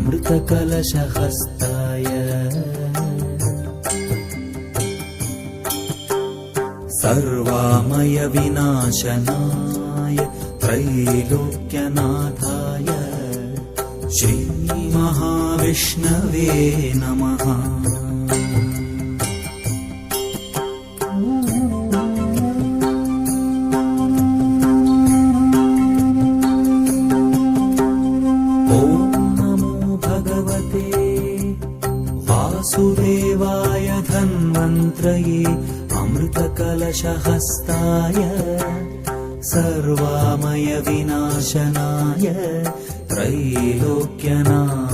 अमृतकलशहस्ताय सर्वामय विनाशनाय त्रैलोक्यनाथाय श्रीमहाविष्णवे नमः। वासुदेवाय धन्वन्त्रये अमृतकलशहस्ताय सर्वामय विनाशनाय त्रैलोक्यनाथाय